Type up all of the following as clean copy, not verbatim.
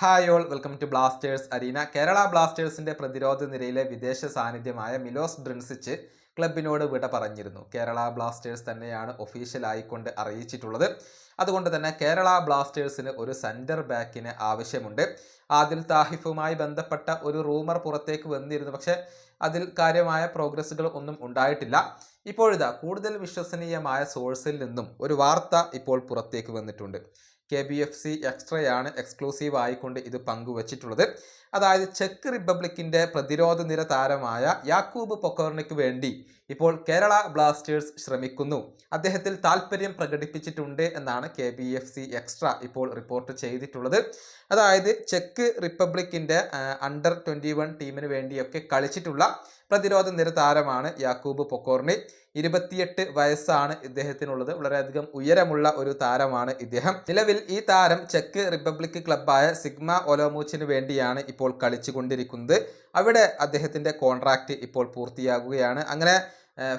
Hi all, welcome to Blasters arena. Kerala ബ്ലാസ്റ്റേഴ്സിന്റെ പ്രതിരോധ നിരയിലെ വിദേശ സാന്നിധ്യമായ മിലോസ് ഡ്രിൻസിച്ച് ക്ലബിനോട് വിട പറഞ്ഞിരുന്നു. കേരള ബ്ലാസ്റ്റേഴ്സ് തന്നെയാണ് ഒഫീഷ്യലായിക്കൊണ്ട് അറിയിച്ചിട്ടുള്ളത്. അതുകൊണ്ട് തന്നെ കേരള ബ്ലാസ്റ്റേഴ്സിന് ഒരു സെന്റർ ബാക്കിന് ആവശ്യമുണ്ട്. ആദിൽ താഹിഫുമായി ബന്ധപ്പെട്ട ഒരു റൂമർ പുറത്തേക്ക് വന്നിരുന്നു, പക്ഷെ അതിൽ കാര്യമായ പ്രോഗ്രസ്സുകൾ ഒന്നും ഉണ്ടായിട്ടില്ല. ഇപ്പോഴിതാ കൂടുതൽ വിശ്വസനീയമായ സോഴ്സിൽ നിന്നും ഒരു വാർത്ത ഇപ്പോൾ പുറത്തേക്ക് വന്നിട്ടുണ്ട്. KBFC എക്സ്ട്രയാണ് എക്സ്ക്ലൂസീവ് ആയിക്കൊണ്ട് ഇത് പങ്കുവച്ചിട്ടുള്ളത്. അതായത് ചെക്ക് റിപ്പബ്ലിക്കിന്റെ പ്രതിരോധ നിര താരമായ യാക്കൂബ് പൊക്കോർണിക്ക് വേണ്ടി ഇപ്പോൾ കേരള ബ്ലാസ്റ്റേഴ്സ് ശ്രമിക്കുന്നു. അദ്ദേഹത്തിൽ താല്പര്യം പ്രകടിപ്പിച്ചിട്ടുണ്ട് എന്നാണ് KBFC എക്സ്ട്രാ ഇപ്പോൾ റിപ്പോർട്ട് ചെയ്തിട്ടുള്ളത്. അതായത് ചെക്ക് റിപ്പബ്ലിക്കിന്റെ അണ്ടർ 21 ടീമിന് വേണ്ടിയൊക്കെ കളിച്ചിട്ടുള്ള പ്രതിരോധ നിര താരമാണ് യാക്കൂബ് പൊക്കോർണി. 28 വയസ്സാണ് ഇദ്ദേഹത്തിനുള്ളത്. വളരെയധികം ഉയരമുള്ള ഒരു താരമാണ് ഇദ്ദേഹം. നിലവിൽ ഈ താരം ചെക്ക് റിപ്പബ്ലിക് ക്ലബ്ബായ സിഗ്മ ഒലോമൂച്ചിന് വേണ്ടിയാണ് ഇപ്പോൾ കളിച്ചുകൊണ്ടിരിക്കുന്നത്. അവിടെ അദ്ദേഹത്തിന്റെ കോൺട്രാക്റ്റ് ഇപ്പോൾ പൂർത്തിയാകുകയാണ്. അങ്ങനെ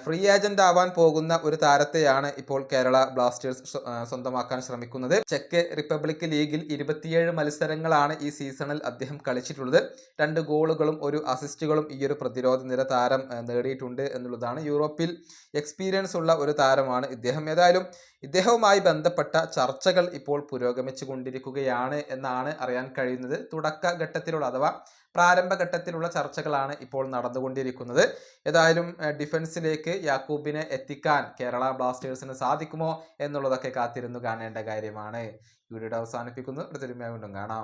ഫ്രീ ഏജന്റ് ആവാൻ പോകുന്ന ഒരു താരത്തെയാണ് ഇപ്പോൾ കേരള ബ്ലാസ്റ്റേഴ്സ് സ്വന്തമാക്കാൻ ശ്രമിക്കുന്നത്. ചെക്ക് റിപ്പബ്ലിക് ലീഗിൽ 27 മത്സരങ്ങളാണ് ഈ സീസണിൽ അദ്ദേഹം കളിച്ചിട്ടുള്ളത്. 2 ഗോളുകളും 1 അസിസ്റ്റുകളും ഈ ഒരു പ്രതിരോധ നിര താരം നേടിയിട്ടുണ്ട് എന്നുള്ളതാണ്. യൂറോപ്പിൽ എക്സ്പീരിയൻസ് ഉള്ള ഒരു താരമാണ് ഇദ്ദേഹം. ഏതായാലും ഇദ്ദേഹവുമായി ബന്ധപ്പെട്ട ചർച്ചകൾ ഇപ്പോൾ പുരോഗമിച്ചു കൊണ്ടിരിക്കുകയാണ് എന്നാണ് അറിയാൻ കഴിയുന്നത്. തുടക്കഘട്ടത്തിലുള്ള അഥവാ പ്രാരംഭഘട്ടത്തിലുള്ള ചർച്ചകളാണ് ഇപ്പോൾ നടന്നുകൊണ്ടിരിക്കുന്നത്. ഏതായാലും ഡിഫൻസിലേക്ക് യാക്കൂബിനെ എത്തിക്കാൻ കേരള ബ്ലാസ്റ്റേഴ്സിന് സാധിക്കുമോ എന്നുള്ളതൊക്കെ കാത്തിരുന്നു കാണേണ്ട കാര്യമാണ്. വീഡിയോ അവസാനിപ്പിക്കുന്നു. അടുത്തൊരു വീണ്ടും കാണാം.